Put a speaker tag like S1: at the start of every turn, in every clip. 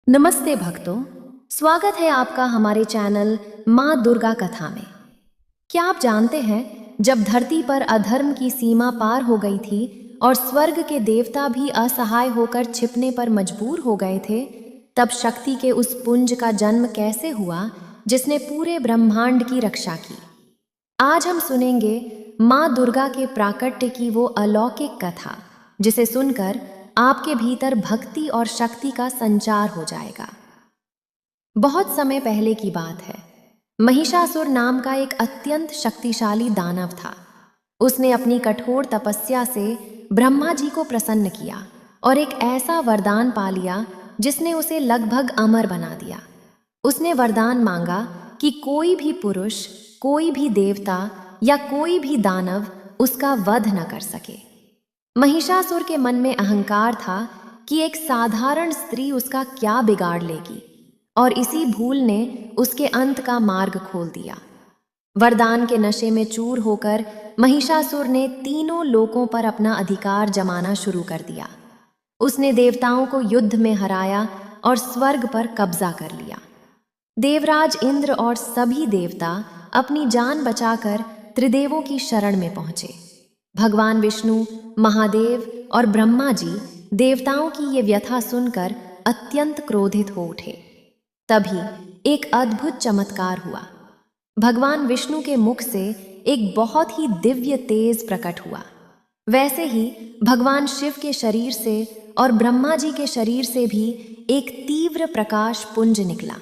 S1: नमस्ते भक्तों, स्वागत है आपका हमारे चैनल माँ दुर्गा कथा में। क्या आप जानते हैं, जब धरती पर अधर्म की सीमा पार हो गई थी और स्वर्ग के देवता भी असहाय होकर छिपने पर मजबूर हो गए थे, तब शक्ति के उस पुंज का जन्म कैसे हुआ जिसने पूरे ब्रह्मांड की रक्षा की। आज हम सुनेंगे माँ दुर्गा के प्राकट्य की वो अलौकिक कथा, जिसे सुनकर आपके भीतर भक्ति और शक्ति का संचार हो जाएगा। बहुत समय पहले की बात है। महिषासुर नाम का एक अत्यंत शक्तिशाली दानव था। उसने अपनी कठोर तपस्या से ब्रह्मा जी को प्रसन्न किया और एक ऐसा वरदान पा लिया जिसने उसे लगभग अमर बना दिया। उसने वरदान मांगा कि कोई भी पुरुष, कोई भी देवता या कोई भी दानव उसका वध न कर सके। महिषासुर के मन में अहंकार था कि एक साधारण स्त्री उसका क्या बिगाड़ लेगी, और इसी भूल ने उसके अंत का मार्ग खोल दिया। वरदान के नशे में चूर होकर महिषासुर ने तीनों लोकों पर अपना अधिकार जमाना शुरू कर दिया। उसने देवताओं को युद्ध में हराया और स्वर्ग पर कब्जा कर लिया। देवराज इंद्र और सभी देवता अपनी जान बचाकर त्रिदेवों की शरण में पहुंचे। भगवान विष्णु, महादेव और ब्रह्मा जी देवताओं की ये व्यथा सुनकर अत्यंत क्रोधित हो उठे। तभी एक अद्भुत चमत्कार हुआ। भगवान विष्णु के मुख से एक बहुत ही दिव्य तेज प्रकट हुआ। वैसे ही भगवान शिव के शरीर से और ब्रह्मा जी के शरीर से भी एक तीव्र प्रकाश पुंज निकला।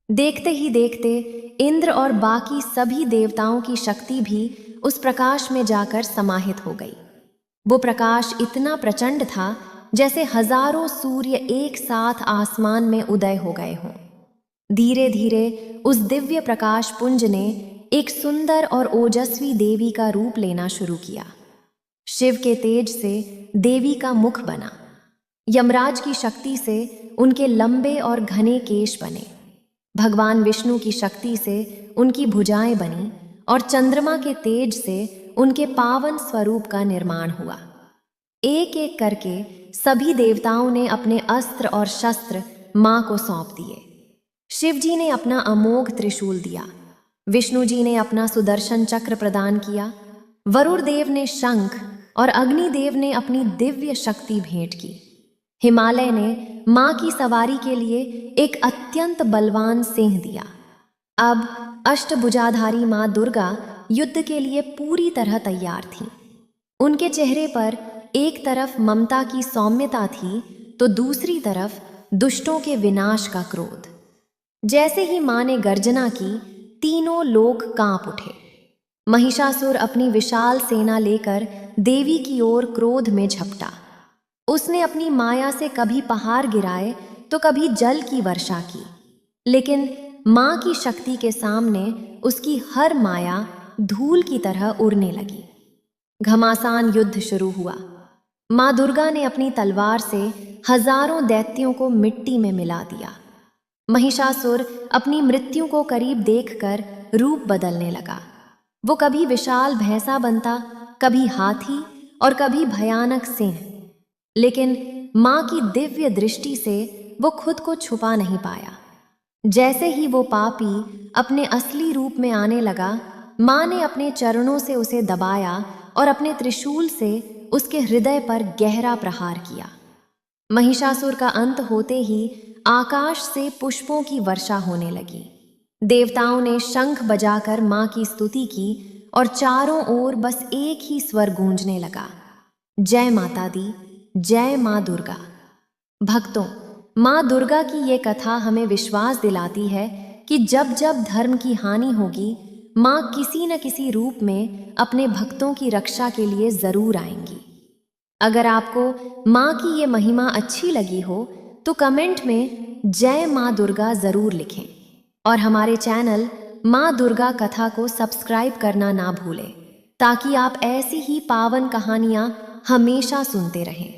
S1: देखते ही देखते इंद्र और बाकी सभी देवताओं की शक्ति भी उस प्रकाश में जाकर समाहित हो गई। वो प्रकाश इतना प्रचंड था जैसे हजारों सूर्य एक साथ आसमान में उदय हो गए हों। धीरे धीरे उस दिव्य प्रकाश पुंज ने एक सुंदर और ओजस्वी देवी का रूप लेना शुरू किया। शिव के तेज से देवी का मुख बना। यमराज की शक्ति से उनके लंबे और घने केश बने। भगवान विष्णु की शक्ति से उनकी भुजाएं बनी और चंद्रमा के तेज से उनके पावन स्वरूप का निर्माण हुआ। एक एक करके सभी देवताओं ने अपने अस्त्र और शस्त्र मां को सौंप दिए। शिव जी ने अपना अमोघ त्रिशूल दिया, विष्णु जी ने अपना सुदर्शन चक्र प्रदान किया, वरुण देव ने शंख और अग्निदेव ने अपनी दिव्य शक्ति भेंट की। हिमालय ने मां की सवारी के लिए एक अत्यंत बलवान सिंह दिया। अब अष्टभुजाधारी मां दुर्गा युद्ध के लिए पूरी तरह तैयार थीं। उनके चेहरे पर एक तरफ ममता की सौम्यता थी तो दूसरी तरफ दुष्टों के विनाश का क्रोध। जैसे ही मां ने गर्जना की, तीनों लोग कांप उठे। महिषासुर अपनी विशाल सेना लेकर देवी की ओर क्रोध में झपटा। उसने अपनी माया से कभी पहाड़ गिराए तो कभी जल की वर्षा की, लेकिन मां की शक्ति के सामने उसकी हर माया धूल की तरह उड़ने लगी। घमासान युद्ध शुरू हुआ। मां दुर्गा ने अपनी तलवार से हजारों दैत्यों को मिट्टी में मिला दिया। महिषासुर अपनी मृत्यु को करीब देखकर रूप बदलने लगा। वो कभी विशाल भैंसा बनता, कभी हाथी और कभी भयानक सिंह। लेकिन मां की दिव्य दृष्टि से वो खुद को छुपा नहीं पाया। जैसे ही वो पापी अपने असली रूप में आने लगा, मां ने अपने चरणों से उसे दबाया और अपने त्रिशूल से उसके हृदय पर गहरा प्रहार किया। महिषासुर का अंत होते ही आकाश से पुष्पों की वर्षा होने लगी। देवताओं ने शंख बजाकर मां की स्तुति की और चारों ओर बस एक ही स्वर गूंजने लगा, जय माता दी, जय मां दुर्गा। भक्तों, मां दुर्गा की ये कथा हमें विश्वास दिलाती है कि जब जब धर्म की हानि होगी, मां किसी न किसी रूप में अपने भक्तों की रक्षा के लिए जरूर आएंगी। अगर आपको मां की ये महिमा अच्छी लगी हो तो कमेंट में जय मां दुर्गा जरूर लिखें और हमारे चैनल मां दुर्गा कथा को सब्सक्राइब करना ना भूलें, ताकि आप ऐसी ही पावन कहानियां हमेशा सुनते रहें।